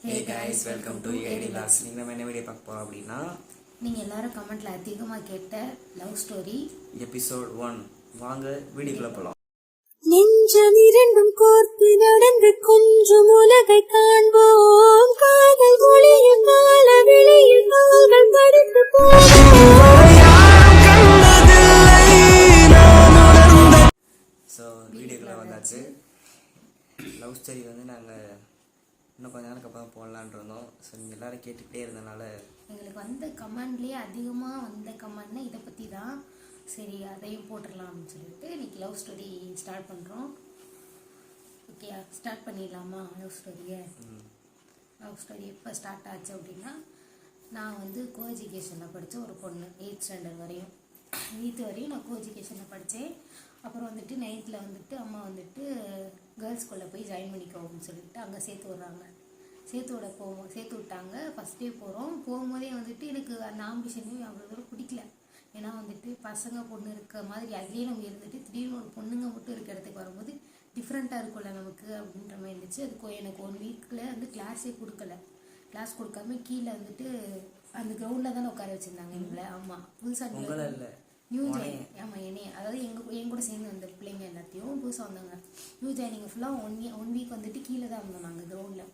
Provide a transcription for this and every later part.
Hey guys, welcome to AD Vlogs. நீங்கள் நம்ம என்ன வீடியோ பார்க்க போகிறோம் அப்படின்னா நீங்கள் எல்லாரும் கமெண்ட்டில் அதிகமாக கேட்ட லவ் ஸ்டோரி எபிசோட் 1. வாங்க வீடியோக்குள்ள போகலாம். நெஞ்சம் இரண்டும் கோர்த்து நடந்து கொஞ்சம் உலகை காண்போம். காதல் மொழியும் கால வெளியில் கால்கள் தடுத்து ஸோ வீடியோக்குள்ள வந்தாச்சு. லவ் ஸ்டோரி வந்து நாங்கள் இன்னும் கொஞ்ச நேரம் அப்புறம் போடலான் இருந்தோம். ஸோ நீங்கள் எல்லோரும் கேட்டுக்கிட்டே இருந்தனால எங்களுக்கு வந்த கமெண்ட்லேயே அதிகமாக வந்த கமெண்ட்னா இதை பற்றி தான். சரி அதையும் போட்டுடலாம் அப்படின்னு சொல்லிட்டு இன்றைக்கி லவ் ஸ்டோரி ஸ்டார்ட் பண்ணுறோம். ஓகே, ஸ்டார்ட் பண்ணிடலாமா லவ் ஸ்டோரியை? லவ் ஸ்டோரி எப்போ ஸ்டார்ட் ஆச்சு அப்படின்னா, நான் வந்து கோ எஜுகேஷனில் படித்த ஒரு பொண்ணு 8th ஸ்டாண்டர்ட் வரையும் 8th வரையும் நான் கோ எஜுகேஷனில் படித்தேன். அப்புறம் வந்துட்டு 9th வந்துட்டு அம்மா வந்துட்டு கேர்ள்ஸ் ஸ்கூலில் போய் ஜாயின் பண்ணிக்கோன்னு சொல்லிட்டு அங்கே சேர்த்து விட்டாங்க. ஃபஸ்ட் டே போகும்போதே வந்துட்டு எனக்கு அந்த ஆம்பிஷனே அவ்வளோ தூரம் பிடிக்கல. ஏன்னா வந்துட்டு பசங்க பொண்ணு இருக்க மாதிரி அதுலேயே நம்ம இருந்துட்டு திடீர்னு ஒரு பொண்ணுங்க மட்டும் இருக்க இடத்துக்கு வரும்போது டிஃப்ரெண்ட்டாக இருக்கும்ல நமக்கு அப்படின்ற மாதிரி இருந்துச்சு. அதுக்கு எனக்கு 1 வீக்கில் வந்து கிளாஸே கொடுக்கல. கிளாஸ் கொடுக்காம கீழே வந்துட்டு அந்த கிரவுண்டில் தானே உட்கார வச்சுருந்தாங்க எங்களை. ஆமாம், புதுசாக நியூ ஜாயின். ஆமாம், என்னைய அதாவது என் கூட சேர்ந்து வந்த பிள்ளைங்க எல்லாத்தையும் புதுசாக வந்தாங்க. நியூ ஜாயினிங் ஃபுல்லாக ஒன் வீக் வந்துட்டு கீழே தான் இருந்தோம் நாங்கள் கிரவுண்டில்.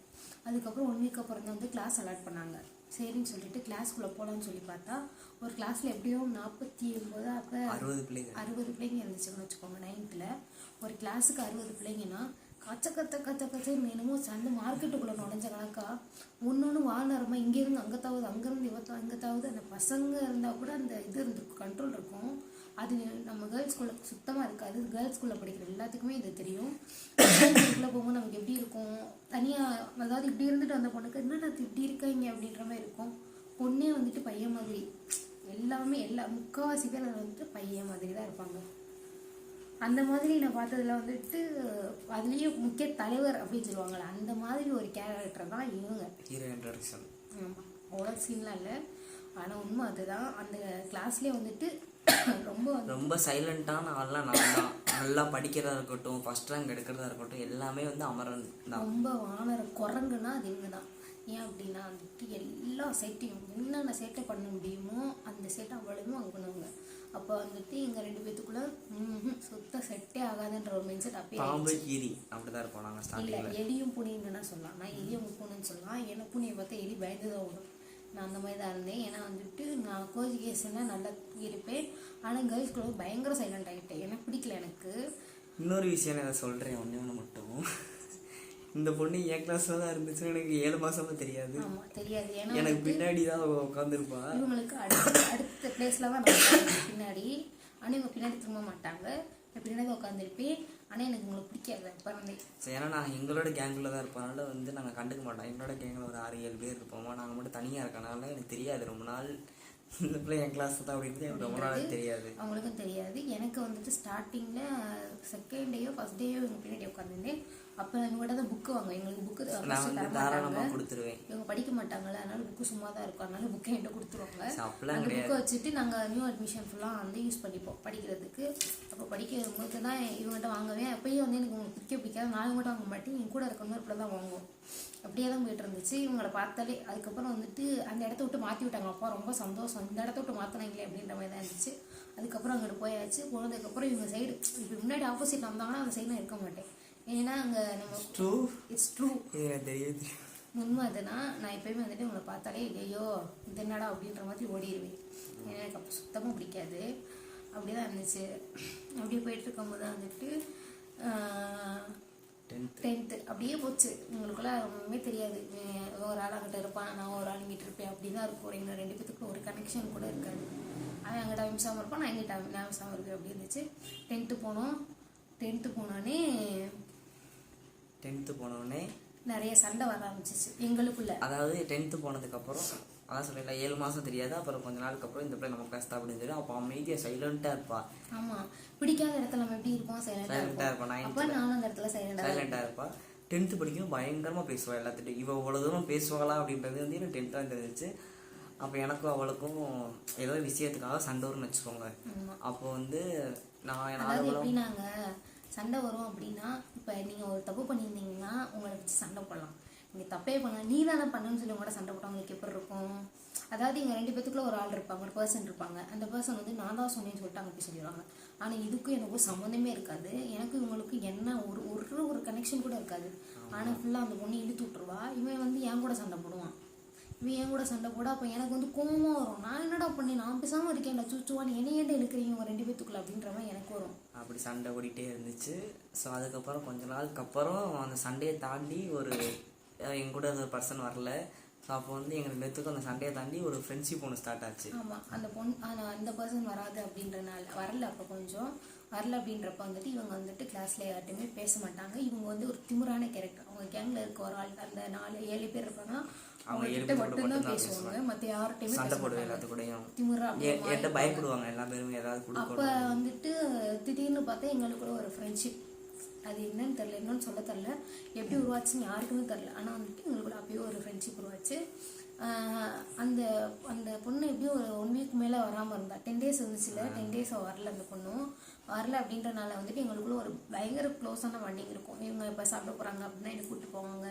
அதுக்கப்புறம் 1 வீக் அப்புறம் தான் வந்து கிளாஸ் அலாட் பண்ணாங்க. சரின்னு சொல்லிட்டு கிளாஸ்க்குள்ளே போகலான்னு சொல்லி பார்த்தா ஒரு கிளாஸில் எப்படியோ 49 அப்போ 60 பிள்ளைங்க இருந்துச்சுன்னு வச்சுக்கோங்க. 9th ஒரு கிளாஸுக்கு 60 பிள்ளைங்கன்னா கச்சன்னு என்னமோ அந்த மார்க்கெட்டுக்குள்ளே நுழைஞ்ச கணக்கா ஒன்று வாழ்நரமாக இங்கேருந்து அங்கத்தாவது அங்கேருந்து இங்கத்தாவது அந்த பசங்க இருந்தால் கூட அந்த இது கண்ட்ரோல் இருக்கும். அது நம்ம கேர்ள்ஸ் ஸ்கூலில் சுத்தமாக இருக்காது. கேர்ள்ஸ் ஸ்கூலில் படிக்கிற எல்லாத்துக்குமே இது தெரியும். ஸ்கூலில் போகும்போது நமக்கு எப்படி இருக்கும், தனியாக அதாவது இப்படி இருந்துட்டு அந்த பொண்ணுக்கு என்னடா இப்படி இருக்காங்க அப்படின்ற மாதிரி இருக்கும். பொண்ணே வந்துட்டு பையன் மாதிரி எல்லாமே முக்கால்வாசி பேர் வந்துட்டு பையன் மாதிரி தான் இருப்பாங்க. அந்த மாதிரி நான் பார்த்ததுல வந்துட்டு அதுலேயும் முக்கிய தலைவர் அப்படின்னு சொல்லுவாங்கள்ல, அந்த மாதிரி ஒரு கேரக்டர் தான் இவங்க. ஆமாம், அவ்வளோ சீன்லாம் இல்லை, ஆனால் உண்மை அதுதான். அந்த கிளாஸ்லேயே வந்துட்டு ரொம்ப சைலண்டான ஆள்லாம் நல்லா படிக்கிறதா இருக்கட்டும், ஃபர்ஸ்ட் ரேங்க் எடுக்கிறதா இருக்கட்டும், எல்லாமே வந்து அமரன் தான். ரொம்ப வானர குரங்குன்னா அது இவங்க தான். ஏன் அப்படின்னா வந்துட்டு எல்லா சேட்டையும் என்னென்ன சேட்டை பண்ண முடியுமோ அந்த சேட்டை அவ்வளவுமே அவங்க பண்ணுவாங்க. அப்போ வந்துட்டு எங்கள் 2 பேத்துக்குள்ள சுத்த செட்டே ஆகாதுன்ற ஒரு மைண்ட் செட் அப்பயே அப்படிதான் இருப்போம் நாங்கள். இல்லை, எலியும் பூனைன்னு சொல்லலாம். நான் எலியும் பூனைன்னு சொல்லலாம். ஏன்னா பூனையை பார்த்தா எலி பயந்து தான் வரும். நான் அந்த மாதிரி தான் இருந்தேன். ஏன்னா வந்துட்டு நான் கோ எஜுகேஷனில் நல்லா இருப்பேன், ஆனால் கேர்ள்ஸ் கூட பயங்கர சைலண்ட் ஆகிட்டேன். எனக்கு பிடிக்கல. எனக்கு இன்னொரு விஷயம் நான் சொல்கிறேன், ஒன்று மட்டும். இந்த பொண்ணு என் கிளாஸ்ல தான் இருந்துச்சு, எனக்கு 7 மாசமா தெரியாது. தெரியாது, ஏன்னா எனக்கு பின்னாடி தான் உட்காந்துருப்பா. இவங்களுக்கு அடுத்த பிளேஸ்ல தான் நான் பின்னாடி. ஆனால் இவங்க பின்னாடி திரும்ப மாட்டாங்க, பின்னாடி உட்காந்துருப்பேன். ஆனால் எனக்கு உங்களுக்கு பிடிக்காது பிறந்தே. ஸோ ஏன்னா நாங்கள் எங்களோட கேங்குள்ள தான் இருப்பனால வந்து நாங்கள் கண்டுக்க மாட்டோம். எங்களோட கேங்கில் ஒரு 6-7 பேர் இருப்போமா, நாங்கள் மட்டும் தனியாக இருக்கனால எனக்கு தெரியாது. ரொம்ப நாள் இந்த பிள்ளை என் கிளாஸ் தான் அப்படின்னு எனக்கு ரொம்ப நாள் தெரியாது. அவங்களுக்கும் தெரியாது. எனக்கு வந்துட்டு ஸ்டார்டிங்கில் செகண்ட் டேயோ ஃபர்ஸ்ட் டேயோ இவங்க பின்னாடி உட்காந்துருந்தேன். அப்போ இவங்கள்ட்ட தான் புக்கு வாங்க. எங்களுக்கு புக்கு தாராளமாக கொடுத்துருவேன். இவங்க படிக்க மாட்டாங்களே, அதனால புக்கு சும்மா தான் இருக்கும், அதனால புக்கை என்கிட்ட கொடுத்துருவாங்க. அந்த புக்கை வச்சுட்டு நாங்கள் நியூ அட்மிஷன் ஃபுல்லாக வந்து யூஸ் பண்ணிப்போம் படிக்கிறதுக்கு. அப்போ படிக்கும் போது தான் இவங்கள்ட்ட வாங்குவேன். அப்பயும் வந்து எனக்கு உங்களுக்கு பிடிக்காது, நான் இவங்கள்ட்ட வாங்க மாட்டேன், என் கூட இருக்கவங்க இப்படி தான் வாங்குவோம். அப்படியே தான் போயிட்டு இருந்துச்சு. இவங்களை பார்த்தாலே அதுக்கப்புறம் வந்துட்டு அந்த இடத்த விட்டு மாற்றி விட்டாங்க. அப்பா ரொம்ப சந்தோஷம், இந்த இடத்த விட்டு மாற்றினாங்களே அப்படின்ற மாதிரி தான் இருந்துச்சு. அதுக்கப்புறம் அங்கிட்டு போயாச்சு. போனதுக்கப்புறம் இவங்க சைடு இப்போ முன்னாடி ஆப்போசிட்டில் வந்தாங்கன்னா அந்த சைடு நான் இருக்க மாட்டேன். ஏன்னா அங்கே நம்ம இட்ஸ் ட்ரூ தெரியுது உண்மை. அதுனா நான் எப்பயுமே வந்துட்டு உங்களை பார்த்தாலே ஐயோ இது என்னடா அப்படின்ற மாதிரி ஓடிடுவேன். எனக்கு அப்போ சுத்தமாக பிடிக்காது. அப்படி தான் இருந்துச்சு. அப்படியே போயிட்டு இருக்கும்போது தான் வந்துட்டு 10th அப்படியே போச்சு. உங்களுக்குள்ள ஒன்றுமே தெரியாது. ஒரு ஆள் அங்கிட்ட இருப்பான், நான் ஒரு ஆள் இங்கிட்ட இருப்பேன், அப்படி தான் இருக்கும். எங்கள் 2 பேத்துக்கு ஒரு கனெக்ஷன் கூட இருக்காது. அவன் அங்கிட்ட அமிசாமல் இருப்பான், நான் எங்கிட்ட அமிசாமல் இருப்பேன். அப்படி இருந்துச்சு. 10th போனோம். 10th போனோடனே நிறைய சண்டை வர ஆரம்பிச்சிச்சு எங்களுக்குள்ள. அதாவது 10th போனதுக்கப்புறம் அதான் சொல்லல 7 மாதம் தெரியாது. அப்புறம் கொஞ்ச நாளுக்கு அப்புறம் இந்த பிள்ளை நம்ம கிளாஸ் தான் அப்படின்னு சொல்லி அப்போ அமைதியாக சைலண்டாக இருப்பா. ஆமாம், பிடிக்காத இடத்துல நம்ம எப்படி இருப்போம், சைலண்டாக இருப்போம். அப்போ நானும் அந்த இடத்துல சைலண்டாக இருப்பா. 10th படிக்கும் பயங்கரமாக பேசுவாள் எல்லாத்துட்டும். இவள் இவ்வளோ தூரம் பேசுவாளா அப்படின்றது வந்து எனக்கு 10th தான் தெரிஞ்சிச்சு. அப்போ எனக்கும் அவளுக்கும் ஏதோ விஷயத்துக்காக சண்டை வரும்னு வச்சுக்கோங்க. அப்போ வந்து எப்படின்னாங்க சண்டை வரும் அப்படின்னா, இப்போ நீங்கள் ஒரு தப்பு பண்ணியிருந்தீங்கன்னா உங்களை வச்சு சண்டை போடலாம். நீங்கள் தப்பே பண்ண நீ தானே பண்ணுன்னு சொல்லி கூட சண்டை போட்டவங்களுக்கு எப்படி இருக்கும்? அதாவது இங்கே 2 பேத்துக்குள்ள ஒரு ஆள் இருப்பாங்க, ஒரு பர்சன் இருப்பாங்க. அந்த பர்சன் வந்து நான் தான் சொன்னேன்னு சொல்லிட்டாங்க அப்படி சொல்லிடுவாங்க. ஆனால் இதுக்கும் எனக்கும் சம்மந்தமே இருக்காது. எனக்கு இவங்களுக்கு என்ன ஒரு கனெக்ஷன் கூட இருக்காது. ஆனால் ஃபுல்லாக அந்த பொண்ணு இழுத்து விட்டுருவா. இவன் வந்து என் கூட சண்டை போடுவான். இவன் என் கூட சண்டை போட அப்போ எனக்கு வந்து கோவமாக வரும். நான் என்னடா பண்ணேன், நான் பேசாமல் இருக்கேன்டா சுச்சுவான், என்ன ஏன்டா எடுக்கிறீங்க உங்கள் 2 பேத்துக்குள்ள அப்படின்ற மாதிரி எனக்கு வரும். அப்படி சண்டை ஓடிட்டே இருந்துச்சு. ஸோ அதுக்கப்புறம் கொஞ்ச நாளுக்கு அப்புறம் அந்த சண்டையை தாண்டி எங்க கூட அந்த பர்சன் வரல. ஸோ அப்போ வந்து எங்கள் 2 பேத்துக்கும் அந்த சண்டையை தாண்டி ஒரு ஃப்ரெண்ட்ஷிப் ஒன்று ஸ்டார்ட் ஆச்சு. ஆமாம், அந்த பொண்ணு அந்த பர்சன் வராது அப்படின்றனால வரல. அப்போ கொஞ்சம் வரல அப்படின்றப்ப வந்துட்டு இவங்க வந்துட்டு கிளாஸில் யார்ட்டையுமே பேச மாட்டாங்க. இவங்க வந்து ஒரு திமிரான கேரக்டர். அவங்க கேங்கில் இருக்க ஒரு ஆள் அந்த 4-7 பேர் இருப்பாங்கன்னா அவங்க கிட்ட மட்டும்தான் பேசுவாங்க. மற்ற யார்கிட்டையுமே சண்டை போடுவேன் எல்லாத்துக்கூடையும். திமிரா என்கிட்ட பயப்படுவாங்க எல்லா பேருமே ஏதாவது கொடுக்கணும். அப்போ வந்துட்டு திடீர்னு பார்த்தா எங்களுக்குள்ள ஒரு ஃப்ரெண்ட்ஷிப், அது என்னன்னு தெரில, என்னன்னு சொல்ல தெரில, எப்படி உருவாச்சுன்னு யாருக்குமே தெரில. ஆனால் வந்துட்டு எங்களுக்குள்ள அப்பயே ஒரு ஃப்ரெண்ட்ஷிப் உருவாச்சு. அந்த அந்த பொண்ணு எப்படியும் ஒரு 1 வீக் மேலே வராமல் இருந்தா. 10 days இருந்துச்சுல, 10 days வரல. அந்த பொண்ணும் வரல அப்படின்றனால வந்துட்டு எங்களுக்குள்ள ஒரு பயங்கர க்ளோஸான பாண்டிங் இருக்கும். இவங்க இப்போ சாப்பிட போகிறாங்க அப்படின்னா என்னை கூப்பிட்டு போவாங்க.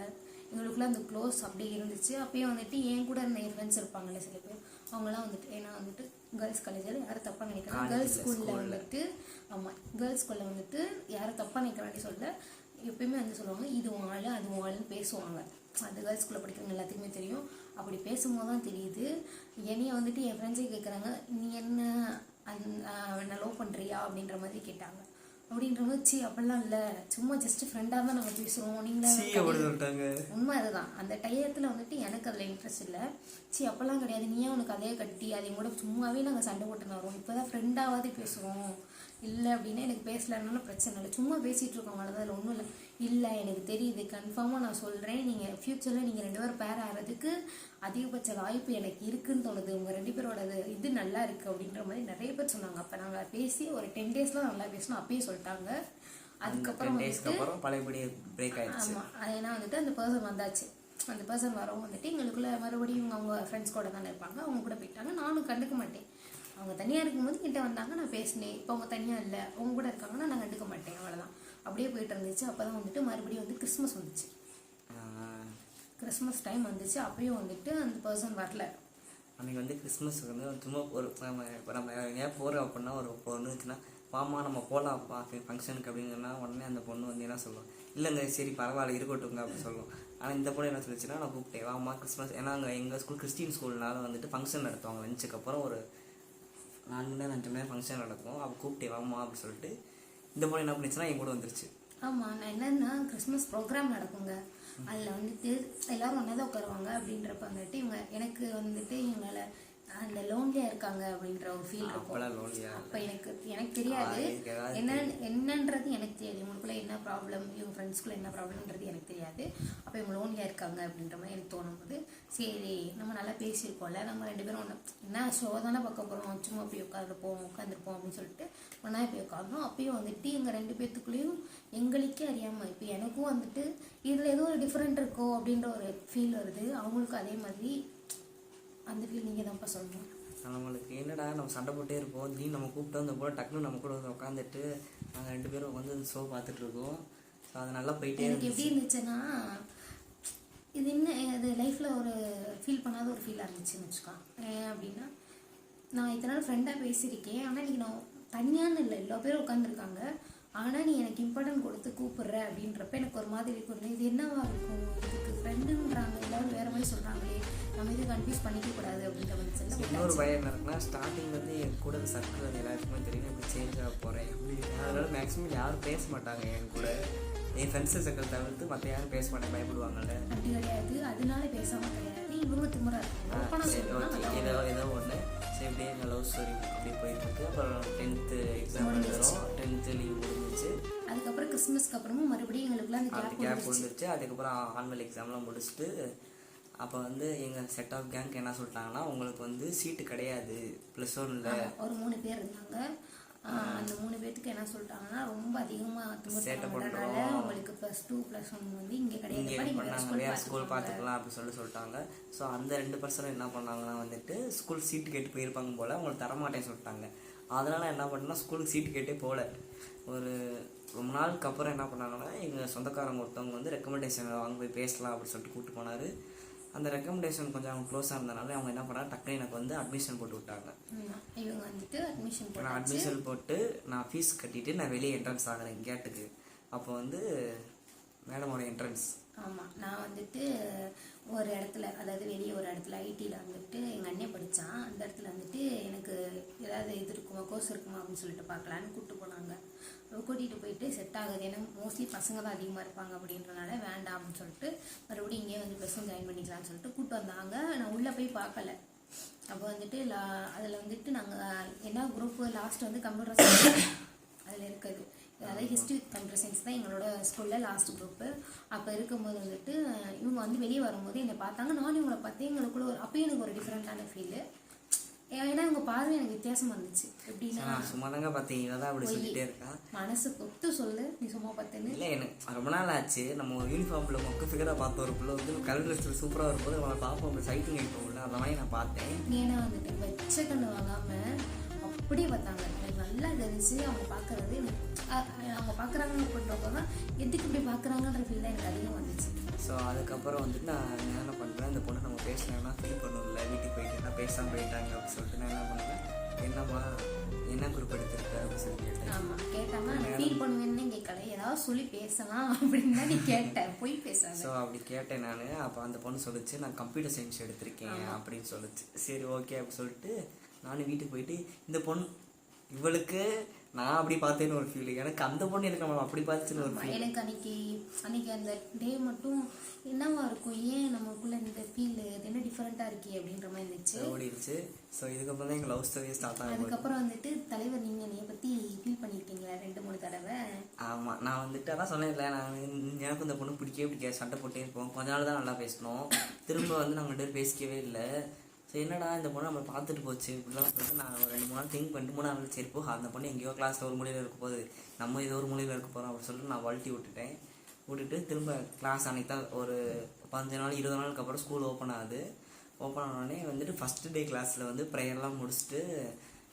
எங்களுக்குள்ள அந்த க்ளோஸ் அப்படி இருந்துச்சு. அப்பயே வந்துட்டு என் கூட இருந்த என் ஃப்ரெண்ட்ஸ் இருப்பாங்கல்ல சில பேர், அவங்களாம் வந்துட்டு ஏன்னா வந்துட்டு கேர்ள்ஸ் காலேஜில் யாரும் தப்பாக நினைக்கிறாங்க, கேர்ள்ஸ் ஸ்கூலில் வந்துட்டு ஆமாம் கேர்ள்ஸ் ஸ்கூலில் வந்துட்டு யாரும் தப்பாக நினைக்கிறாண்டி சொல்ல எப்பயுமே வந்து சொல்லுவாங்க இது உன் ஆள் அது உன் ஆளுன்னு பேசுவாங்க. அது கேர்ள்ஸ் ஸ்கூலில் படிக்கிறவங்க எல்லாத்துக்குமே தெரியும். அப்படி பேசும்போது தான் தெரியுது. என்னைய வந்துட்டு என் ஃப்ரெண்ட்ஸே கேட்குறாங்க, நீ என்ன என்ன லவ் பண்ணுறியா அப்படின்ற மாதிரி கேட்டாங்க. அப்படின்ற மாதிரி அப்படிலாம் இல்லை, சும்மா ஜஸ்ட் ஃப்ரெண்டாக தான் நாங்கள் பேசுகிறோம், நீங்களே உண்மை அதுதான். அந்த டயத்தில் வந்துட்டு எனக்கு அதில் இன்ட்ரெஸ்ட் இல்லை. அப்போல்லாம் கிடையாது, நீயே உனக்கு அதே கட்டி அதையும் கூட சும்மாவே நாங்கள் சண்டை போட்டுன்னு வரோம், இப்போ தான் ஃப்ரெண்டாவது பேசுவோம். இல்லை அப்படின்னா எனக்கு பேசலன்னாலும் பிரச்சனை இல்லை, சும்மா பேசிகிட்டு இருக்கோம் அவ்வளோதான், அதில் ஒன்றும் இல்லை. இல்லை எனக்கு தெரியுது, கன்ஃபார்மாக நான் சொல்கிறேன், நீங்கள் ஃப்யூச்சரில் நீங்கள் 2 பேரும் பேர் ஆகிறதுக்கு அதிகபட்ச வாய்ப்பு எனக்கு இருக்குன்னு தோணுது, உங்கள் 2 பேரோட இது நல்லா இருக்குது அப்படின்ற மாதிரி நிறைய பேர் சொன்னாங்க. அப்போ நாங்கள் பேசி ஒரு 10 daysலாம் நல்லா பேசணும் அப்பயே சொல்லிட்டாங்க. அதுக்கப்புறம் பழையபடி பிரேக் ஆயிடுச்சு. ஆமாம், ஏன்னா வந்துட்டு அந்த பர்சன் வந்தாச்சு. அந்த பர்சன் வரவும் வந்துட்டு எங்களுக்குள்ள மறுபடியும் அவங்க ஃப்ரெண்ட்ஸ் கூட தானே இருப்பாங்க, அவங்க கூட போயிட்டாங்க. நானும் கண்டுக்க மாட்டேன். அவங்க தனியாக இருக்கும்போது என்கிட்ட வந்தாங்க, நான் பேசினேன். இப்போ அவங்க தனியாக இல்லை, அவங்க கூட இருக்காங்கன்னா நான் கண்டுக்க மாட்டேன், அவ்வளோதான். அப்படியே போயிட்டு இருந்துச்சு. அப்போ தான் வந்துட்டு மறுபடியும் வந்து கிறிஸ்மஸ் வந்துச்சு. கிறிஸ்மஸ் டைம் வந்துச்சு. அப்பயும் வந்துட்டு அந்த பர்சன் வரல. அன்றைக்கி வந்து கிறிஸ்மஸுக்கு வந்து சும்மா ஒரு இப்போ நம்ம ஏன் போகிறோம் அப்படின்னா ஒரு பொண்ணு இருந்துச்சுன்னா வாமா நம்ம போகலாம்ப்பா ஃபங்க்ஷனுக்கு அப்படிங்கன்னா உடனே அந்த பொண்ணு வந்து என்ன சொல்லுவோம், இல்லைங்க சரி பரவாயில்ல இருக்கட்டுங்க அப்படின்னு சொல்லுவோம். ஆனால் இந்த பொண்ணு என்ன சொல்லிச்சுன்னா நான் கூப்பிட்டேன் வாமா கிறிஸ்மஸ், ஏன்னா அங்கே எங்கள் ஸ்கூல் கிறிஸ்டின் ஸ்கூல்னால வந்துட்டு ஃபங்க்ஷன் நடத்துவாங்க. லஞ்சுக்கு அப்புறம் ஒரு 4 மணி நேரம் 5 மணி நேரம் ஃபங்க்ஷன் நடக்கும். அப்போ கூப்பிட்டே வாமா அப்படின்னு சொல்லிட்டு இந்த பொண்ணு என்ன பண்ணிச்சுன்னா என் கூட வந்துருச்சு. ஆமாம், நான் என்னன்னா கிறிஸ்மஸ் ப்ரோக்ராம் நடக்குங்க, அதில் வந்துட்டு எல்லோரும் ஒன்றா தான் உட்காருவாங்க. அப்படின்றப்ப வந்துட்டு இவங்க எனக்கு வந்துட்டு இவங்கள அந்த லோன்லியாக இருக்காங்க அப்படின்ற ஒரு ஃபீல் இருக்கும். அப்போ எனக்கு தெரியாது என்னன்றது எனக்கு தெரியாது, இவங்களுக்குள்ள என்ன ப்ராப்ளம், இவங்க ஃப்ரெண்ட்ஸ்குள்ளே என்ன ப்ராப்ளம்ன்றது எனக்கு தெரியாது. அப்போ இவங்க லோன்லியாக இருக்காங்க அப்படின்ற மாதிரி எனக்கு தோணும் போது சரி நம்ம நல்லா பேசியிருக்கோம்ல, நம்ம 2 பேரும் ஒன்று என்ன ஷோ தானே பார்க்க போகிறோம், சும்மா போய் உட்காந்துருப்போம் அப்படின்னு சொல்லிட்டு ஒன்றா போய் உட்காந்தோம். அப்பயும் வந்துட்டு எங்கள் 2 பேத்துக்குள்ளேயும் எங்களுக்கே அறியாமல் இப்போ எனக்கும் வந்துட்டு இதில் ஏதோ ஒரு டிஃப்ரெண்ட் இருக்கோ அப்படின்ற ஒரு ஃபீல் வருது. அவங்களுக்கும் அதே மாதிரி அந்த ஃபீல் நீங்கள் தான்ப்பா சொல்லணும். நம்மளுக்கு என்னடா நம்ம சண்டை போட்டே இருப்போம், திடீர்னு நம்ம கூப்பிட்டு வந்து போல டக்குன்னு நம்ம கூட வந்து உட்காந்துட்டு நாங்கள் 2 பேரும் வந்து ஷோ பார்த்துட்ருக்கோம். ஸோ அது நல்லா போயிட்டே எனக்கு எப்படி இருந்துச்சுன்னா இது என்ன அது லைஃப்பில் ஒரு ஃபீல் பண்ணாத ஒரு ஃபீலாக இருந்துச்சுன்னு வச்சுக்கோங்க. ஏன் அப்படின்னா நான் இத்தனை நாள் ஃப்ரெண்டாக பேசியிருக்கேன், ஆனால் இன்றைக்கி நான் தனியான்னு இல்லை, எல்லா பேரும் உட்காந்துருக்காங்க, ஆனால் நீ எனக்கு இம்பார்ட்டன்ட் கொடுத்து கூப்பிடுற அப்படின்றப்ப எனக்கு ஒரு மாதிரி இருக்கும். இது என்னவா இருக்கும், இதுக்கு ஃப்ரெண்டுன்றாங்க எல்லாரும் வேறு மாதிரி சொல்கிறாங்களே, நம்ம இது கன்ஃபியூஸ் பண்ணிக்க கூடாது அப்படின்ற மாதிரி சொல்ல. இன்னொரு பயம் என்ன இருக்குன்னா ஸ்டார்டிங் வந்து என் கூட சர்க்கிள் அது எல்லாருக்குமே தெரியும் இப்படி சேஞ்ச் ஆக போகிறேன் அப்படி, அதனால மேக்ஸிமம் யாரும் பேச மாட்டாங்க என் கூட, என் ஃப்ரெண்ட்ஸு சர்க்கிள் தவிர்த்து மற்ற யாரும் பேச மாட்டேன், பயப்படுவாங்கல்ல. அப்படி கிடையாது, அதனால பேசாமல் கிடையாது, இவங்க திமுறா ஏதோ ஒன்று. சரி இப்படியே எங்கள் லவ் ஸ்டோரி அப்படி போயிட்டுருக்கு. அப்புறம் 10th எக்ஸாம் எழுதுறோம், 10th லீவ் முடிஞ்சிச்சு. அதுக்கப்புறம் கிறிஸ்மஸ்க்கு அப்புறமும் மறுபடியும் எங்களுக்குலாம் அந்த கேப் விழுந்துருச்சு. அதுக்கப்புறம் ஆனுவல் எக்ஸாம்லாம் முடிச்சுட்டு அப்போ வந்து எங்கள் செட் ஆஃப் கேங்க் என்ன சொல்லிட்டாங்கன்னா உங்களுக்கு வந்து சீட்டு கிடையாது +1ல். ஒரு 3 பேர் இருந்தாங்க. அந்த 3 பேர்த்துக்கு என்ன சொல்லிட்டாங்கன்னா ரொம்ப அதிகமாக சேட்டை பண்ணுறதுனால உங்களுக்கு +2 +1 வந்து இங்கே கிடையாது, ஸ்கூல் பார்த்துக்கலாம் அப்படின்னு சொல்லிட்டாங்க. ஸோ அந்த 2 பர்சன் என்ன பண்ணாங்கன்னா வந்துட்டு ஸ்கூல் சீட்டு கேட்டு போயிருப்பாங்க போல், அவங்களுக்கு தரமாட்டேன்னு சொல்லிட்டாங்க. அதனால் என்ன பண்ணேன்னா ஸ்கூலுக்கு சீட்டு கேட்டே போகல. ஒரு ரொம்ப நாளுக்கு அப்புறம் என்ன பண்ணாங்கன்னா எங்கள் சொந்தக்காரங்க ஒருத்தவங்க வந்து ரெக்கமெண்டேஷன் வாங்க போய் பேசலாம் அப்படின்னு சொல்லிட்டு கூப்பிட்டு போனார். அந்த ரெக்கமெண்டேஷன் கொஞ்சம் அவங்க க்ளோஸாக இருந்தனால அவங்க என்ன பண்ணாங்க, டக்குனு எனக்கு வந்து அட்மிஷன் போட்டு விட்டாங்க. இவங்க வந்துட்டு நான் அட்மிஷன் போட்டு நான் ஃபீஸ் கட்டிட்டு நான் வெளியே என்ட்ரன்ஸ் ஆகிறேன் கேட்டுக்கு. அப்போ வந்து மேடமோட என்ட்ரன்ஸ். ஆமாம், நான் வந்துட்டு ஒரு இடத்துல, அதாவது வெளியே ஒரு இடத்துல ஐடியில் வந்துட்டு எங்கள் அண்ணன் படித்தான். அந்த இடத்துல வந்துட்டு எனக்கு ஏதாவது இது இருக்குமா, கோர்ஸ் இருக்குமா அப்படின்னு சொல்லிட்டு பார்க்கலான்னு கூப்பிட்டு போனாங்க. கூட்டிகிட்டு போயிட்டு செட் ஆகுது, ஏன்னா மோஸ்ட்லி பசங்க தான் அதிகமாக இருப்பாங்க அப்படின்றனால வேண்டாம் அப்படின்னு சொல்லிட்டு மறுபடியும் இங்கே வந்து ப்ளஸ் ஜாயின் பண்ணிக்கலாம்னு சொல்லிட்டு கூப்பிட்டு வந்தாங்க. நான் உள்ளே போய் பார்க்கல. அப்போ வந்துட்டு அதில் வந்துட்டு நாங்கள் என்ன குரூப் லாஸ்ட் வந்து கம்ப்யூட்டர் சயின்ஸ் அதில் இருக்குது. அதாவது ஹிஸ்ட்ரி வித் கம்ப்யூட்டர் சயின்ஸ் தான் எங்களோட ஸ்கூலில் லாஸ்ட் குரூப்பு. அப்போ இருக்கும்போது வந்துட்டு இவங்க வந்து வெளியே வரும்போது என்னை பார்த்தாங்க. நானும் இவங்களை பார்த்தேன். எங்களுக்குள்ள அப்பயும் எனக்கு ஒரு டிஃப்ரெண்ட்டான ஃபீலு. ஏன்னா இவங்க பார்வை எனக்கு வித்தியாசமாக இருந்துச்சு. எப்படின்னா சும்மா தாங்க பார்த்தீங்கன்னா தான் அப்படி சொல்லிட்டே இருக்கா. மனசு கொத்து சொல்லு, நீ சும்மா பார்த்தேன்னு. இல்லை, எனக்கு ரொம்ப நாள் ஆச்சு. நம்ம ஒரு யூனிஃபார்மில் மொக்க ஃபிகராக பார்த்த ஒரு பிள்ளை வந்து கலர் ட்ரெஸ்ஸில் சூப்பராக இருக்கும்போது அவனை பார்ப்போம், சைட்டிங் ஆகிட்டோம்ல, அந்த மாதிரி நான் பார்த்தேன். ஏன்னா வந்துட்டு வெச்ச கண்ணு வாங்காமல் அப்படியே பார்த்தாங்க. எனக்கு நல்லா தெரிஞ்சு அவங்க பார்க்கறது, அவங்க பார்க்குறாங்க அப்படின்றப்ப தான் எதுக்கு இப்படி பார்க்குறாங்கன்ற ஃபீல் தான் எனக்கு அதிகம் வந்துச்சு. ஸோ அதுக்கப்புறம் வந்துட்டு நான் என்ன பண்ணுறேன், இந்த பொண்ணு நம்ம பேசலைன்னா ஃபீல் பண்ணணும்ல, வீட்டுக்கு போயிட்டு என்ன பேசாமல் போயிட்டாங்க அப்படின்னு சொல்லிட்டு நான் என்ன பண்ணுறேன், என்னம்மா என்ன குரூப் எடுத்திருக்க அப்படின்னு சொல்லி கேட்டேன். ஆமாம், கேட்டாமல் நான் ஃபீல் பண்ணுவேன்னு கேட்கல, ஏதாவது சொல்லி பேசலாம் அப்படின்னு தான் நீ கேட்டேன், போய் பேசாத. ஸோ அப்படி கேட்டேன் நான். அப்போ அந்த பொண்ணு சொல்லிச்சு நான் கம்ப்யூட்டர் சயின்ஸ் எடுத்திருக்கேன் அப்படின்னு சொல்லிச்சு. சரி ஓகே அப்படின்னு சொல்லிட்டு நானும் வீட்டுக்கு போயிட்டு இந்த பொண்ணு இவளுக்கு நான் அப்படி பார்த்தேன்னு ஒரு ஃபீல், எனக்கு அந்த பொண்ணு எனக்கு நம்ம அப்படி பார்த்துன்னு ஒரு ஃபீல். எனக்கு அன்னைக்கு அந்த டே மட்டும் என்னவா இருக்கும், ஏன் நமக்குள்ள இந்த ஃபீல் என்ன டிஃப்ரெண்ட்டாக இருக்கே அப்படின்ற மாதிரி இருந்துச்சு, ஓடிடுச்சு. ஸோ இதுக்கப்புறம் தான் எங்கள் லவ் ஸ்டோரி ஸ்டார்ட் ஆகும். அதுக்கப்புறம் வந்துட்டு தலைவர் நீங்கள் என்னைய பற்றி ஃபீல் பண்ணியிருக்கீங்களா 2-3 தடவை? ஆமாம், நான் வந்துட்டு அதான் சொன்னேன்ல, நான் எனக்கு இந்த பொண்ணு பிடிக்காது, சண்டை போட்டே இருப்போம். கொஞ்ச நாள் தான் நல்லா பேசணும், திரும்ப வந்து நாங்கள் 2 பேரும் பேசிக்கவே இல்லை. ஸோ என்னடா இந்த பொண்ணு நம்ம பார்த்துட்டு போச்சு இப்படிலாம் சொல்லிட்டு நான் ஒரு 2-3 நாள் திங்க் பண்ணிட்டு 3 நாள் சரி போ, அந்த பொண்ணு எங்கேயோ கிளாஸில் ஒரு மூலையில் இருக்க போகுது, நம்ம ஏதோ ஒரு மூலையில் இருக்க போகிறோம் அப்படின்னு சொல்லிட்டு நான் வளர்த்தி விட்டுட்டு திரும்ப கிளாஸ் அன்னைக்கு தான் ஒரு 15 நாள் 20 நாளுக்கு அப்புறம் ஸ்கூல் ஓப்பன் ஆகுது. ஓப்பன் ஆனோடனே வந்துட்டு ஃபஸ்ட்டு டே கிளாஸில் வந்து ப்ரேயர்லாம் முடிச்சுட்டு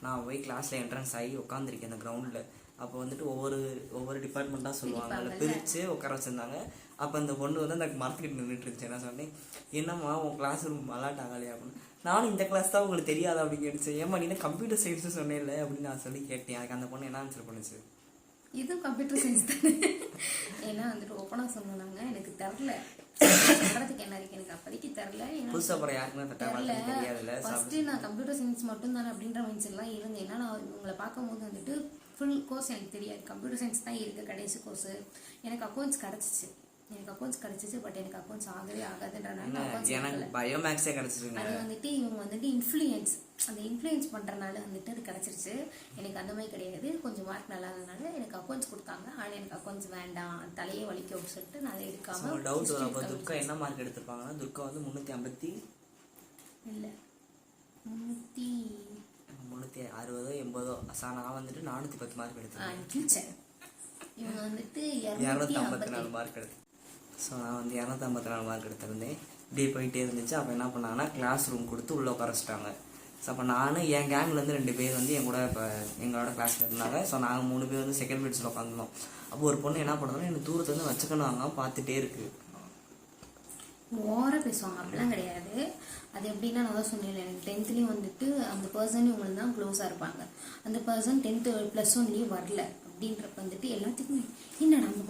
நான் போய் கிளாஸில் என்ட்ரன்ஸ் ஆகி உட்காந்துருக்கேன் அந்த கிரவுண்டில். அப்போ வந்துட்டு ஒவ்வொரு டிபார்ட்மெண்ட்டாக சொல்லுவாங்க, அதில் பிரித்து உட்கார வச்சுருந்தாங்க. அப்போ அந்த பொண்ணு வந்து அந்த மரத்துக்கிட்ட நின்றுட்டு இருந்துச்சு. என்ன சொன்னேன், என்னம்மா உன் கிளாஸ் ரூம் அலாட் ஆகலையா அப்படின்னு. நானும் இந்த கிளாஸ் தான் உங்களுக்கு தெரியாது அப்படின்னு கேட்டுச்சு. ஏமா நீ கம்ப்யூட்டர் சயின்ஸு சொன்னேன்ல அப்படின்னு நான் சொல்லி கேட்டேன். அதுக்கு அந்த பொண்ணு என்ன ஆன்சர் பண்ணுச்சு, இதுவும் கம்ப்யூட்டர் சயின்ஸ் தானே. ஏன்னா வந்துட்டு ஓப்பனாக சொன்னாங்க, எனக்கு தெரில சொல்கிறதுக்கு என்ன இருக்குது, எனக்கு அப்போதைக்கு தெரில. புதுசாக அப்புறம் யாருக்குமே தெரியாதுல்ல. ஃபஸ்ட்டு நான் கம்ப்யூட்டர் சயின்ஸ் மட்டும் தானே அப்படின்ற மைண்ட் செட்லாம் இருந்தேன். ஏன்னா நான் உங்களை பார்க்கும்போது வந்துட்டு ஃபுல் கோர்ஸ் எனக்கு தெரியாது, கம்ப்யூட்டர் சயின்ஸ் தான் இருக்குது கடைசி கோர்ஸு. எனக்கு அக்கௌண்ட்ஸ் கிடச்சிச்சு, பட் எனக்கு அக்கௌண்ட்ஸ் ஆகவே ஆகாதுன்றனால எனக்கு பயோமேக்ஸே கிடச்சிருங்க. அது வந்துட்டு இவங்க வந்துட்டு இன்ஃப்ளூயன்ஸ் பண்ணுறனால வந்துட்டு அது கிடச்சிருச்சு. எனக்கு அந்த மாதிரி கிடையாது, கொஞ்சம் மார்க் நல்லா இருந்ததுனால எனக்கு அக்கௌண்ட்ஸ் கொடுத்தாங்க. ஆனால் எனக்கு அக்கௌண்ட்ஸ் வேண்டாம், தலையே வலிக்க அப்படின்னு சொல்லிட்டு நான் அதை எடுக்காமல் டவுட் வரும். அப்போ துர்கா என்ன மார்க் எடுத்திருப்பாங்கன்னா, துர்கா வந்து 350 இல்லை 360 80. நான் வந்துட்டு 410 மார்க் எடுத்தேன். இவங்க வந்துட்டு 254 மார்க் எடுத்தேன். ஸோ நான் வந்து 254 மார்க் எடுத்திருந்தேன். இப்படியே போயிட்டே இருந்துச்சு. அப்போ என்ன பண்ணாங்கன்னா கிளாஸ் ரூம் கொடுத்து உள்ளே உட்கார வச்சிட்டாங்க. ஸோ அப்போ நானும் என் கேங்லேருந்து 2 பேர் வந்து என் கூட இப்போ எங்களோட கிளாஸில் இருந்தாங்க. ஸோ நாங்கள் 3 பேர் வந்து செகண்ட் பெஞ்சில் உட்காந்துருந்தோம். அப்போ ஒரு பொண்ணு என்ன பண்ணுறோன்னா எனக்கு தூரத்துலேருந்து வச்சுக்கணுவாங்க பார்த்துட்டே இருக்குது. ஓவராக பேசுவாங்க, அப்படிலாம் கிடையாது. அது எப்படின்னா நான் தான் சொன்னேன், எனக்கு 10th வந்துட்டு அந்த பர்சன் இவங்களுக்கு தான் க்ளோஸாக இருப்பாங்க. அந்த பர்சன் 10th +1 வரல அப்படின்றப்ப வந்துட்டு எல்லாத்துக்குமே என்னடா அந்த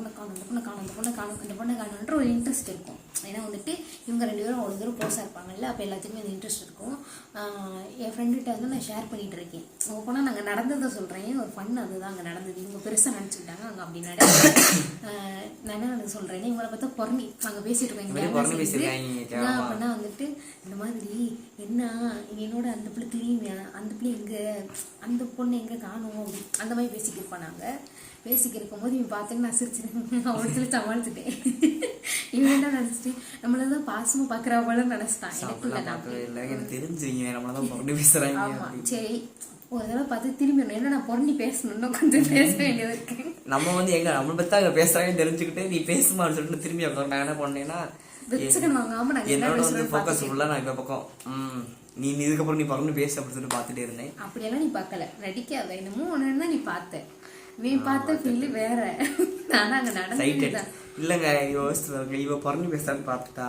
பொண்ணை காணுன்ற ஒரு இன்ட்ரெஸ்ட் இருக்கும். ஏன்னா வந்துட்டு இவங்க 2 பேரும் அவ்வளோ தூரம் க்ளோஸாக இருப்பாங்கல்ல, அப்போ எல்லாத்துக்குமே அந்த இன்ட்ரெஸ்ட் இருக்கும். என் ஃப்ரெண்டுகிட்ட வந்து நான் ஷேர் பண்ணிகிட்டு இருக்கேன். ஓப்பனாக நாங்கள் நடந்ததை சொல்கிறேன், ஒரு ஃபன் அதுதான் அங்கே நடந்தது. இவங்க பெருசாக நினச்சிக்கிட்டாங்க அங்கே அப்படி நான் என்ன சொல்கிறேன், இவங்களை பார்த்தா பொறணி நாங்கள் பேசிட்டு இருக்கோம். அப்படின்னா வந்துட்டு இந்த மாதிரி என்ன என்னோட அந்த பிள்ளை கிளீன், அந்த பிள்ளை எங்கே, அந்த பொண்ணு எங்கே காணும் அப்படி அந்த மாதிரி பேசிக்கிருப்போம். நாங்கள் பேசிக்கிருக்கும் போது இவன் பார்த்துன்னு நான் சிரிச்சிருக்கேன், அவளுக்கு சமாளிச்சுட்டேன். இவன் என்ன நினச்சிட்டு நம்மளதான் பாசமாக பார்க்குறாவளு நினச்சிட்டான். எனக்கு தெரிஞ்சுங்க நம்மளதான் பேசுகிறாங்க. ஆமாம், சரி ஒரு தடவை பார்த்து திரும்பி என்ன நான் பொறணி பேசணும்னு கொஞ்சம் பேச வேண்டியது இருக்கு. நம்ம வந்து எங்க நம்மளை பற்றி அங்கே பேசுகிறாங்கன்னு தெரிஞ்சுக்கிட்டு நீ பேசுமான்னு சொல்லிட்டு திரும்பி நான் என்ன பண்ணேன்னா வெச்சுக்கணும் வாங்காம நாங்க என்ன என்னோட வந்து பேசுறோம்னு ஃபோக்கஸ் பார்த்துட்டே ஃபுல்லாக நான் இந்த பக்கம் நீ இதுக்கப்புறம் நீ பறந்து பேசு அப்படின்னு சொல்லிட்டு பார்த்துட்டே இருந்தேன். அப்படியெல்லாம் நீ பார்க்கல, நடிக்காத. என்னமோ ஒன்று தான் நீ பார்த்த. இவன் பார்த்த ஃபீல் வேற. ஆனா அங்க நடந்துதான். இல்லைங்க யோசிச்சு இவ பறந்து பேசுறான்னு பார்த்துட்டா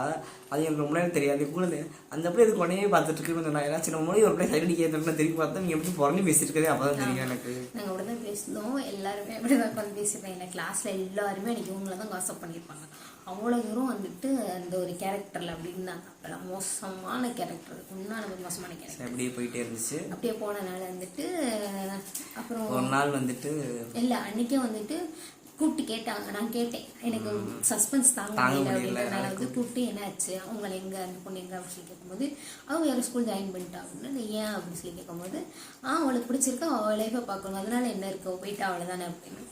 அது எனக்கு ரொம்ப நேரம் தெரியாது. கூட அந்த அப்படியே அதுக்கு உடனே பார்த்துட்டு இருக்கு. நான் ஏதாச்சும் நம்ம ஒரு அப்படியே சைடு கேட்டு திரும்பி பார்த்தா நீங்க எப்படி பறந்து பேசிட்டு இருக்கதே அப்பதான் தெரியும் எனக்கு. நாங்கள் அப்படிதான் பேசணும், எல்லாருமே அப்படிதான் உட்காந்து பேசியிருப்பேன். எனக்கு கிளாஸ்ல எல்லாருமே எனக்கு இவங்கள தான் காசப் பண்ணியிருப்பாங்க. அவ்வளோ தூரம் வந்துட்டு அந்த ஒரு கேரக்டர்ல அப்படின்னாங்க. அப்பெல்லாம் மோசமான கேரக்டர், உண்மையான ஒரு மோசமான கேரக்டர். அப்படியே போயிட்டே இருந்துச்சு. அப்படியே போனனால வந்துட்டு அப்புறம் ஒரு நாள் வந்துட்டு இல்லை அன்னைக்கே வந்துட்டு கூப்பிட்டு கேட்டாங்க. நான் கேட்டேன், எனக்கு சஸ்பென்ஸ் தாங்க முடியல அப்படின்றதுனால வந்து கூப்பிட்டு என்னாச்சு, அவங்களை எங்கே அந்த பொண்ணு எங்கே அப்படின்னு சொல்லி கேட்கும்போது அவங்க வேறு ஸ்கூல் ஜாயின் பண்ணிட்டா அப்படின்னு. ஏன் அப்படின்னு சொல்லி கேட்கும்போது அவளுக்கு பிடிச்சிருக்கா, அவள் லைஃபை பார்க்கணும், அதனால என்ன இருக்கோ போயிட்டா அவ்வளோதானே அப்படின்னு.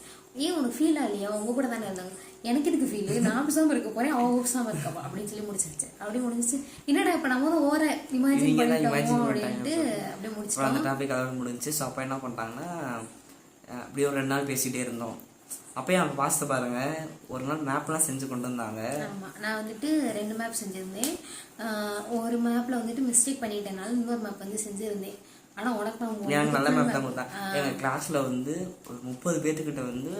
ஏன் உனக்கு ஃபீல் ஆகலையா, அவங்க கூட தானே இருந்தாங்க, எனக்கு இதுக்கு ஃபீல், நான் பேசாமல் இருக்க போகிறேன், அவள் பேசாமல் இருக்கவா அப்படின்னு சொல்லி முடிச்சிருச்சு. அப்படியே முடிஞ்சிச்சு. என்னடா இப்போ நம்ம தான் ஓர இமேஜின் பண்ணிட்டோம் அப்படின்ட்டு அப்படியே முடிச்சு அந்த டாபிக் அதோட முடிஞ்சிச்சு. ஸோ அப்போ என்ன பண்ணிட்டாங்கன்னா அப்படியே ஒரு 2 நாள் பேசிகிட்டே இருந்தோம். அப்பயே அவங்க பாஸ்த பாருங்க, ஒரு நாள் மேப்லாம் செஞ்சு கொண்டு வந்தாங்க. ஆமாம், நான் வந்துட்டு 2 மேப் செஞ்சுருந்தேன். ஒரு மேப்பில் வந்துட்டு மிஸ்டேக் பண்ணிட்டேனால இன்னொரு மேப் வந்து செஞ்சுருந்தேன். ஆனால் உனக்கு எனக்கு நல்ல மேப் தான் கொடுத்தாங்க. எங்கள் கிளாஸில் வந்து ஒரு 30 பேர்த்துக்கிட்ட வந்து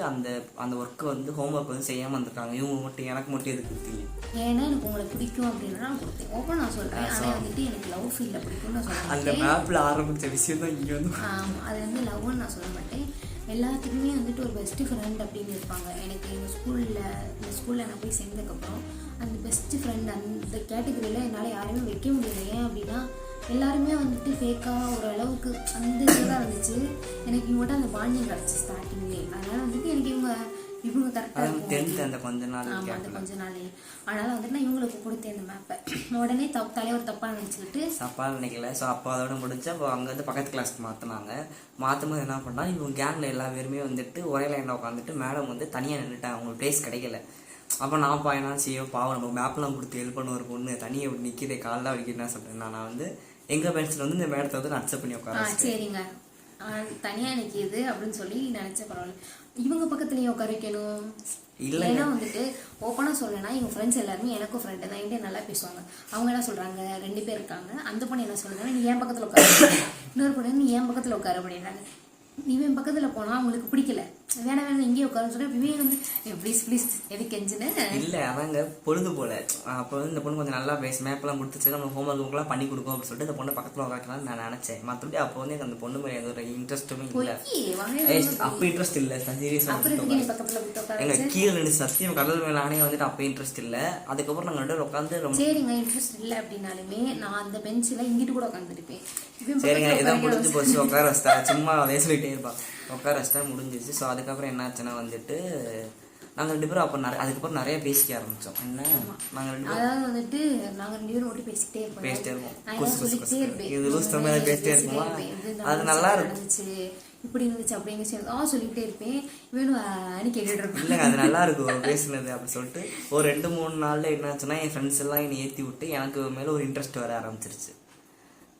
அந்த ஒர்க்கை வந்து ஹோம்ஒர்க் வந்து செய்யாமல் வந்துட்டாங்க. இவங்க மட்டும் எனக்கு மட்டும் எது கொடுத்தீங்க? ஏன்னா எனக்கு உங்களை பிடிக்கும் அப்படின்னா நான் கொடுத்தேன். ஓப்பன் நான் சொல்கிறேன். ஆனால் வந்துட்டு எனக்கு லவ் ஃபீல்ல பிடிக்கும்னு நான் சொல்ல அந்த மேப்பில் ஆரம்பித்த விஷயம் தான் இங்கே வந்து. ஆமாம், அது வந்து லவ்னு நான் சொல்ல மாட்டேன். எல்லாத்துக்குமே வந்துட்டு ஒரு பெஸ்ட்டு ஃப்ரெண்ட் அப்படின்னு இருப்பாங்க. எனக்கு இந்த ஸ்கூலில் நான் போய் சேர்ந்ததுக்கப்புறம் அந்த பெஸ்ட்டு ஃப்ரெண்ட் அந்த கேட்டகரியில் என்னால் யாரையுமே வைக்க முடியல. ஏன் அப்படின்னா எல்லாருமே வந்துட்டு ஃபேக்காக ஓரளவுக்கு அந்த இதுதான் இருந்துச்சு. எனக்கு இவங்கள்ட்ட அந்த பாண்டியம் கிடச்சி ஸ்டார்டிங்லேயே. அதனால் வந்துட்டு எனக்கு இவங்க கரெக்டாக இருக்கும் அந்த கொஞ்ச நாள். ஆமாம், அந்த கொஞ்ச நாள். அதனால் வந்துட்டு நான் இவங்களுக்கு கொடுத்தேன் அந்த மேப்பை. உடனே தலைவர் தப்பாக நினச்சிக்கிட்டு தப்பாக நினைக்கல. ஸோ அப்போ அதோட முடிச்சு அப்போ அங்கே வந்து பக்கத்து கிளாஸ்க்கு மாற்றினாங்க. மாற்றும்போது என்ன பண்ணால் இவங்க கேங்கில் எல்லா பேருமே வந்துட்டு ஒரே லைனில் உட்காந்துட்டு மேடம் வந்து தனியாக நின்றுட்டாங்க, அவங்களுக்கு ப்ளேஸ் கிடைக்கல. அப்போ நான் என்ன செய்ய பாவம், நம்ம மேப்லாம் கொடுத்து ஹெல்ப் பண்ண ஒரு பொண்ணு தனியாக எப்படி நிற்கிதே காலில் வலிக்கிறேன்னு சொல்கிறேன். நான் வந்து எங்கள் பென்சில் வந்து இந்த மேடத்தை வந்து நான் அக்செப்ட் பண்ணி உட்கார. சரிங்க, தனியாக நிற்கிது அப்படின்னு சொல்லி நினச்ச பரவாயில்ல. இவங்க பக்கத்துலேயே உட்கார வைக்கணும் இல்லை. ஏன்னா வந்துட்டு ஓப்பனாக சொல்லலைன்னா எங்கள் ஃப்ரெண்ட்ஸ் எல்லாருமே எனக்கும் ஃப்ரெண்டு தான், என்கிட்ட நல்லா பேசுவாங்க. அவங்க என்ன சொல்கிறாங்க, 2 பேர் இருக்காங்க. அந்த பொண்ணு என்ன சொல்கிறாங்க, நீ என் பக்கத்தில் உட்கார, இன்னொரு பொண்ணு நீ என் பக்கத்தில் உட்கார அப்படின்றாங்க. இவன் பக்கத்தில் போனால் அவங்களுக்கு பிடிக்கல, வேணாம் இங்கேயே உட்காருன்னு சொன்னா விவேக் வந்து ப்ளீஸ் எதுக்கு கெஞ்சுன்னு இல்லை அதாங்க பொழுது போல. அப்போ வந்து இந்த பொண்ணு கொஞ்சம் நல்லா பேச மேப்லாம் கொடுத்துச்சு, நம்ம ஹோம்ஒர்க்லாம் பண்ணி கொடுக்கும் அப்படின்னு சொல்லிட்டு இந்த பொண்ணை பக்கத்தில் உட்காக்கலாம்னு நான் நினச்சேன். மற்றபடி அப்போ வந்து எனக்கு அந்த பொண்ணு மேலே எந்த ஒரு இன்ட்ரெஸ்ட்டுமே இல்லை. அப்போ இன்ட்ரெஸ்ட் இல்லை சீரியஸாக. எங்கள் கீழே 2 சத்தியம் கடல் மேலே ஆனே வந்துட்டு அப்போ இன்ட்ரெஸ்ட் இல்லை. அதுக்கப்புறம் நாங்கள் 2 உட்காந்து ரொம்ப சரிங்க இன்ட்ரெஸ்ட் இல்லை அப்படின்னாலுமே நான் அந்த பெஞ்சில் இங்கிட்டு கூட உட்காந்துருப்பேன். சரிங்க இதான் முடிஞ்சு போச்சு, உட்கார வச்சிட்டா சும்மா அதே சொல்லிட்டே இருப்பான், உட்கார வச்சிட்டா முடிஞ்சிச்சு. ஸோ அதுக்கப்புறம் என்னாச்சுன்னா வந்துட்டு நாங்கள் 2 பேரும் அப்போ அதுக்கப்புறம் நிறைய பேசிக்க ஆரம்பித்தோம். என்ன நாங்கள் 2 பேரும் அதாவது வந்துட்டு நாங்கள் 2 பேரும் மட்டும் பேசிட்டே இருப்போம். இது லூஸ் மாதிரி பேசிட்டே இருப்போமா, அது நல்லா இருந்துச்சு, இப்படி இருந்துச்சு அப்படிங்க சொல்லிட்டே இருப்பேன். வேணும் அன்னைக்கு கேட்டுட்டு இருப்பேன். இல்லைங்க அது நல்லா இருக்கும் பேசுனது அப்படின்னு சொல்லிட்டு ஒரு 2-3 நாளில் என்னாச்சுன்னா என் ஃப்ரெண்ட்ஸ் எல்லாம் என்னை ஏற்றி விட்டு எனக்கு மேலே ஒரு இன்ட்ரெஸ்ட் வர ஆரம்பிச்சிருச்சு.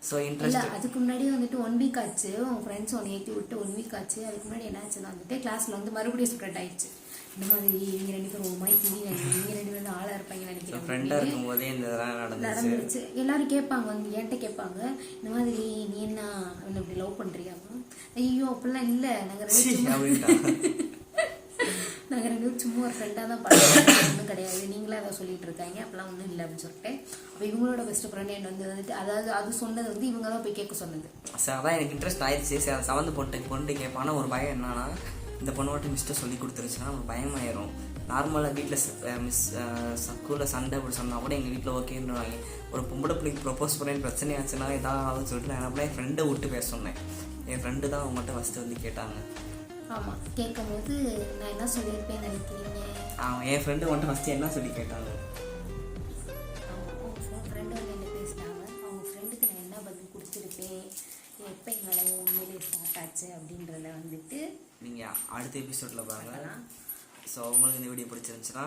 ஸோ இன்ட்ரெஸ்ட் அதுக்கு முன்னாடி வந்துட்டு 1 வீக் ஆச்சு. உங்கள் ஃப்ரெண்ட்ஸ் ஒன்று ஏற்றி விட்டு 1 வீக் ஆச்சு. அதுக்கு முன்னாடி என்ன ஆச்சுன்னா வந்துட்டு கிளாஸில் வந்து மறுபடியும் ஸ்ப்ரெட் ஆயிடுச்சு. இந்த மாதிரி இவங்க 2 பேரும் ஒரு மாதிரி திடீர்னு இவங்க 2 பேரும் ஆளாக இருப்பாங்க நினைக்கிறேன். ஃப்ரெண்டாக இருக்கும்போதே இந்த இதெல்லாம் நடந்துச்சு. எல்லாரும் கேட்பாங்க வந்து என்கிட்ட கேட்பாங்க, இந்த மாதிரி நீ என்ன அவனை இப்படி லவ் பண்ணுறியாமா? ஐயோ அப்படிலாம் இல்லை, நாங்கள் 2 பேரும் சும்மா ஒரு ஃப்ரெண்டாக தான் பண்ணுறோம், ஒன்றும் கிடையாது, நீங்களே அதை சொல்லிட்டு இருக்காங்க, அப்பெல்லாம் ஒன்றும் இல்லை அப்படின்னு சொல்லிட்டு. அப்போ இவங்களோட பெஸ்ட் ஃப்ரெண்ட் என்ன வந்துட்டு அதாவது அது சொன்னது வந்து இவங்க தான் போய் கேட்க சொன்னது. சார் அதான் எனக்கு இன்ட்ரெஸ்ட் ஆயிடுச்சு. சரி சவந்து பொண்ணு கேட்பானா ஒரு பயம் என்னன்னா இந்த பொண்ணு மட்டும் மிஸ்ட்டை சொல்லி கொடுத்துருச்சுன்னா ஒரு பயமாயிரும். நார்மலாக வீட்டில் ஸ்கூலில் சண்டை அப்படி சொன்னால் கூட எங்கள் வீட்டில் ஓகேன்னுவாங்க. ஒரு பொம்பளை பிள்ளைக்கு ப்ரொப்போஸ் பண்ணேன்னு பிரச்சனை ஆச்சுன்னா இதாகனு சொல்லிட்டு நான் என்ன என் ஃப்ரெண்டை விட்டு பேச சொன்னேன். என் ஃப்ரெண்டு தான் அவங்ககிட்ட ஃபஸ்ட்டு வந்து கேட்டாங்க. ஆமாம், கேட்கும்போது நான் என்ன சொல்லியிருப்பேன் நினைக்கிறீங்க? என் ஃப்ரெண்டு வந்துட்டு ஃபஸ்ட்டு என்ன சொல்லி கேட்டாங்க, அவங்க ஃப்ரெண்டு வந்து என்ன பேசினாங்க, அவங்க ஃப்ரெண்டுக்கு நான் என்ன பதில் கொடுத்துருப்பேன், எப்போ எங்களை உண்மையிலே ஸ்டார்ட் ஆச்சு அப்படின்றத வந்துட்டு நீங்கள் அடுத்த எபிசோடில் பாருங்கள். ஸோ உங்களுக்கு இந்த வீடியோ பிடிச்சிருந்துச்சுன்னா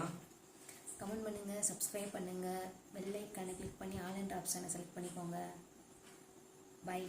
கமெண்ட் பண்ணுங்கள், சப்ஸ்கிரைப் பண்ணுங்கள், பெல் ஐக்கானை கிளிக் பண்ணி ஆல் என்ற ஆப்ஷனை செலக்ட் பண்ணிக்கோங்க. பாய்.